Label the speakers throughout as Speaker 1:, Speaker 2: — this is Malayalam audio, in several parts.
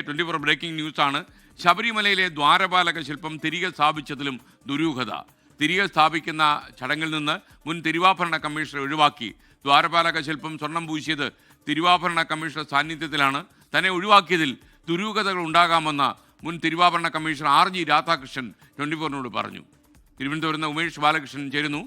Speaker 1: 24 ബ്രേക്കിംഗ് ന്യൂസാണ്. ശബരിമലയിലെ ദ്വാരപാലക ശില്പം തിരികെ സ്ഥാപിച്ചതിലും ദുരൂഹത. തിരികെ സ്ഥാപിക്കുന്ന ചടങ്ങിൽ നിന്ന് മുൻ തിരുവാഭരണ കമ്മീഷണർ ഒഴിവാക്കി. ദ്വാരപാലക ശില്പം സ്വർണം പൂശിയത് തിരുവാഭരണ കമ്മീഷണർ സാന്നിധ്യത്തിലാണ്. തന്നെ ഒഴിവാക്കിയതിൽ ദുരൂഹതകൾ ഉണ്ടാകാമെന്ന് മുൻ തിരുവാഭരണ കമ്മീഷണർ RG രാധാകൃഷ്ണൻ 24നോട് പറഞ്ഞു. തിരുവനന്തപുരത്ത് നിന്ന് ഉമേഷ് ബാലകൃഷ്ണൻ ചേരുന്നു.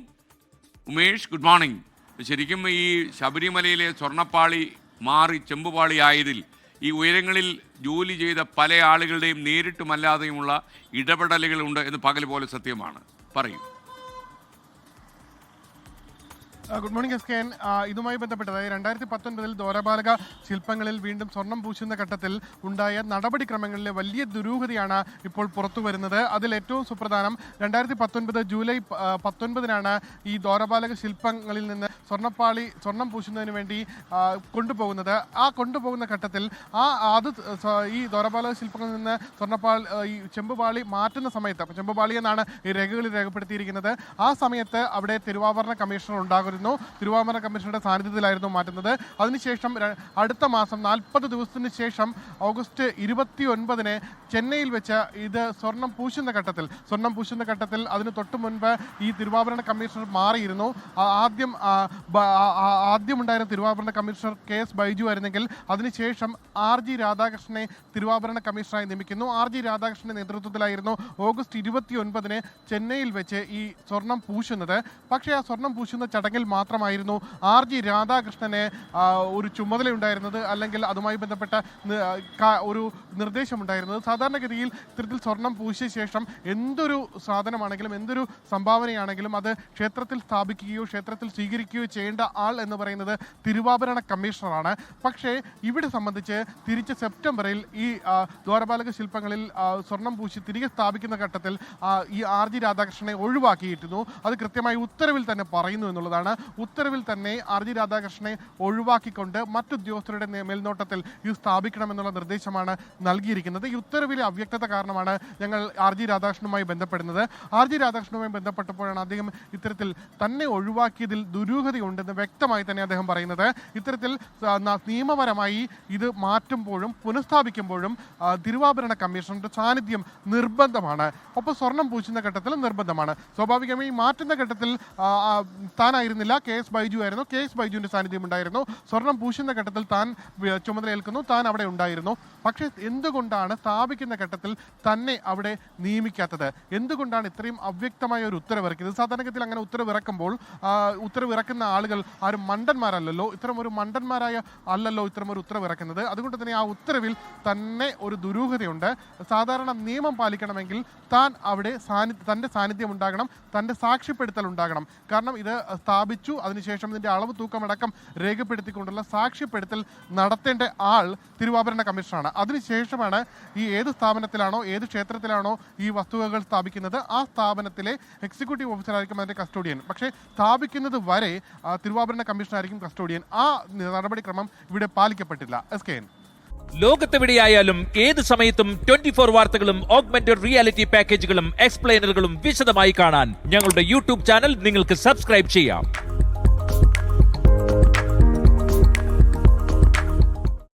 Speaker 1: Umesh, good morning. ശരിക്കും ഈ ശബരിമലയിലെ സ്വർണ്ണപ്പാളി മാറി ചെമ്പുപാളി ആയതിൽ ഈ ഉയരങ്ങളിൽ ജോലി ചെയ്ത പല ആളുകളുടെയും നേരിട്ടുമല്ലാതെയുമുള്ള ഇടപെടലുകളുണ്ട് എന്ന് പകൽ പോലെ സത്യമാണ്. പറയൂ.
Speaker 2: Good morning SKN. ഇതുമായി ബന്ധപ്പെട്ടത് 2019 ദ്വാരപാലക ശില്പങ്ങളിൽ വീണ്ടും സ്വർണം പൂശുന്ന ഘട്ടത്തിൽ ഉണ്ടായ നടപടിക്രമങ്ങളിലെ വലിയ ദുരൂഹതയാണ് ഇപ്പോൾ പുറത്തു വരുന്നത്. അതിൽ ഏറ്റവും സുപ്രധാനം 2019 ജൂലൈ 19 ഈ ദ്വാരപാലക ശില്പങ്ങളിൽ നിന്ന് സ്വർണം പൂശുന്നതിന് വേണ്ടി കൊണ്ടുപോകുന്നത്. ആ കൊണ്ടുപോകുന്ന ഘട്ടത്തിൽ ഈ ദ്വാരപാലക ശില്പങ്ങളിൽ നിന്ന് ഈ ചെമ്പുപാളി മാറ്റുന്ന സമയത്ത്, ചെമ്പുപാളി എന്നാണ് ഈ രേഖകളിൽ രേഖപ്പെടുത്തിയിരിക്കുന്നത്, ആ സമയത്ത് അവിടെ തിരുവാഭരണ കമ്മീഷണർ ഉണ്ടാകുന്നു. തിരുവാഭരണ കമ്മീഷണറുടെ സാന്നിധ്യത്തിലായിരുന്നു മാറ്റുന്നത്. അതിനുശേഷം അടുത്ത മാസം 40 ദിവസത്തിന് ശേഷം ഓഗസ്റ്റ് 29 ചെന്നൈയിൽ വെച്ച് ഇത് സ്വർണം പൂശുന്ന ഘട്ടത്തിൽ അതിന് തൊട്ട് മുൻപ് ഈ തിരുവാഭരണ കമ്മീഷണർ മാറിയിരുന്നു. ആദ്യം ഉണ്ടായിരുന്ന തിരുവാഭരണ കമ്മീഷണർ KS ബൈജു ആയിരുന്നെങ്കിൽ അതിനുശേഷം RG രാധാകൃഷ്ണനെ തിരുവാഭരണ കമ്മീഷണറായി നിയമിക്കുന്നു. RG രാധാകൃഷ്ണന്റെ നേതൃത്വത്തിലായിരുന്നു ഓഗസ്റ്റ് 29 ചെന്നൈയിൽ വെച്ച് ഈ സ്വർണം പൂശുന്നത്. പക്ഷേ ആ സ്വർണം പൂശുന്ന ചടങ്ങിൽ മാത്രമായിരുന്നു RG രാധാകൃഷ്ണന് ഒരു ചുമതലയുണ്ടായിരുന്നത്, അല്ലെങ്കിൽ അതുമായി ബന്ധപ്പെട്ട ഒരു നിർദ്ദേശമുണ്ടായിരുന്നത്. സാധാരണഗതിയിൽ ഇത്തരത്തിൽ സ്വർണം പൂശിയ ശേഷം എന്തൊരു സാധനമാണെങ്കിലും എന്തൊരു സംഭാവനയാണെങ്കിലും അത് ക്ഷേത്രത്തിൽ സ്ഥാപിക്കുകയോ ക്ഷേത്രത്തിൽ സ്വീകരിക്കുകയോ ചെയ്യേണ്ട ആൾ എന്ന് പറയുന്നത് തിരുവാഭരണ കമ്മീഷണറാണ്. പക്ഷേ ഇവിടെ സംബന്ധിച്ച് തിരിച്ച് സെപ്റ്റംബറിൽ ഈ ദ്വാരപാലക ശില്പങ്ങളിൽ സ്വർണം പൂശി തിരികെ സ്ഥാപിക്കുന്ന ഘട്ടത്തിൽ ഈ RG രാധാകൃഷ്ണനെ ഒഴിവാക്കിയിരുന്നു. അത് കൃത്യമായി ഉത്തരവിൽ തന്നെ പറയുന്നു എന്നുള്ളതാണ്. ഉത്തരവിൽ തന്നെ RG രാധാകൃഷ്ണനെ ഒഴിവാക്കിക്കൊണ്ട് മറ്റുദ്യോഗസ്ഥരുടെ മേൽനോട്ടത്തിൽ ഇത് സ്ഥാപിക്കണമെന്നുള്ള നിർദ്ദേശമാണ് നൽകിയിരിക്കുന്നത്. ഈ ഉത്തരവിലെ അവ്യക്തത കാരണമാണ് ഞങ്ങൾ RG രാധാകൃഷ്ണനുമായി ബന്ധപ്പെടുന്നത്. RG രാധാകൃഷ്ണനുമായി ബന്ധപ്പെട്ടപ്പോഴാണ് അദ്ദേഹം ഇത്തരത്തിൽ തന്നെ ഒഴിവാക്കിയതിൽ ദുരൂഹതയുണ്ടെന്ന് വ്യക്തമായി തന്നെ അദ്ദേഹം പറയുന്നത്. ഇത്തരത്തിൽ നിയമപരമായി ഇത് മാറ്റുമ്പോഴും പുനഃസ്ഥാപിക്കുമ്പോഴും തിരുവാഭരണ കമ്മീഷണറുടെ സാന്നിധ്യം നിർബന്ധമാണ്. ഒപ്പം സ്വർണം പൂശുന്ന ഘട്ടത്തിലും നിർബന്ധമാണ്. സ്വാഭാവികമായി മാറ്റുന്ന ഘട്ടത്തിൽ താനായിരുന്നില്ല, KS ബൈജു ആയിരുന്നു. KS ബൈജുവിൻ്റെ സാന്നിധ്യം ഉണ്ടായിരുന്നു. സ്വർണം പൂശുന്ന ഘട്ടത്തിൽ താൻ ചുമതലയേൽക്കുന്നു, താൻ അവിടെ ഉണ്ടായിരുന്നു. പക്ഷേ എന്തുകൊണ്ടാണ് സ്ഥാപിക്കുന്ന ഘട്ടത്തിൽ തന്നെ അവിടെ നിയമിക്കാത്തത്? എന്തുകൊണ്ടാണ് ഇത്രയും അവ്യക്തമായ ഒരു ഉത്തരവിറക്കിയത്? സാധാരണഗതിയിൽ അങ്ങനെ ഉത്തരവിറക്കുന്ന ആളുകൾ ആരും മണ്ടന്മാരല്ലല്ലോ, ഇത്തരമൊരു ഉത്തരവിറക്കുന്നത്. അതുകൊണ്ട് തന്നെ ആ ഉത്തരവിൽ തന്നെ ഒരു ദുരൂഹതയുണ്ട്. സാധാരണ നിയമം പാലിക്കണമെങ്കിൽ താൻ അവിടെ തൻ്റെ സാന്നിധ്യം ഉണ്ടാകണം, തൻ്റെ സാക്ഷ്യപ്പെടുത്തൽ ഉണ്ടാകണം. കാരണം ഇത് സ്ഥാപിച്ചു, അതിനുശേഷം ഇതിൻ്റെ അളവ് തൂക്കമടക്കം രേഖപ്പെടുത്തിക്കൊണ്ടുള്ള സാക്ഷ്യപ്പെടുത്തൽ നടത്തേണ്ട ആൾ തിരുവാഭരണ കമ്മീഷണറാണ്. അതിനുശേഷമാണ് ഈ ഏത് സ്ഥാപനത്തിലാണോ ഏത് ക്ഷേത്രത്തിലാണോ ഈ വസ്തുവകൾ സ്ഥാപിക്കുന്നത് ആ സ്ഥാപനത്തിലെ എക്സിക്യൂട്ടീവ് ഓഫീസറായിരിക്കും അതിൻ്റെ കസ്റ്റോഡിയൻ. പക്ഷേ സ്ഥാപിക്കുന്നത് വരെ തിരുവാഭരണ കമ്മീഷണറായിരിക്കും കസ്റ്റോഡിയൻ. ആ നടപടിക്രമം ഇവിടെ പാലിക്കപ്പെട്ടില്ല. SKN.
Speaker 3: ലോകത്തെവിടെയായാലും ഏത് സമയത്തും 24 വാർത്തകളും ഓഗ്മെന്റഡ് റിയാലിറ്റി പാക്കേജുകളും എക്സ്പ്ലെയിനറുകളും വിശദമായി കാണാൻ ഞങ്ങളുടെ YouTube ചാനൽ നിങ്ങൾക്ക് സബ്സ്ക്രൈബ് ചെയ്യാം.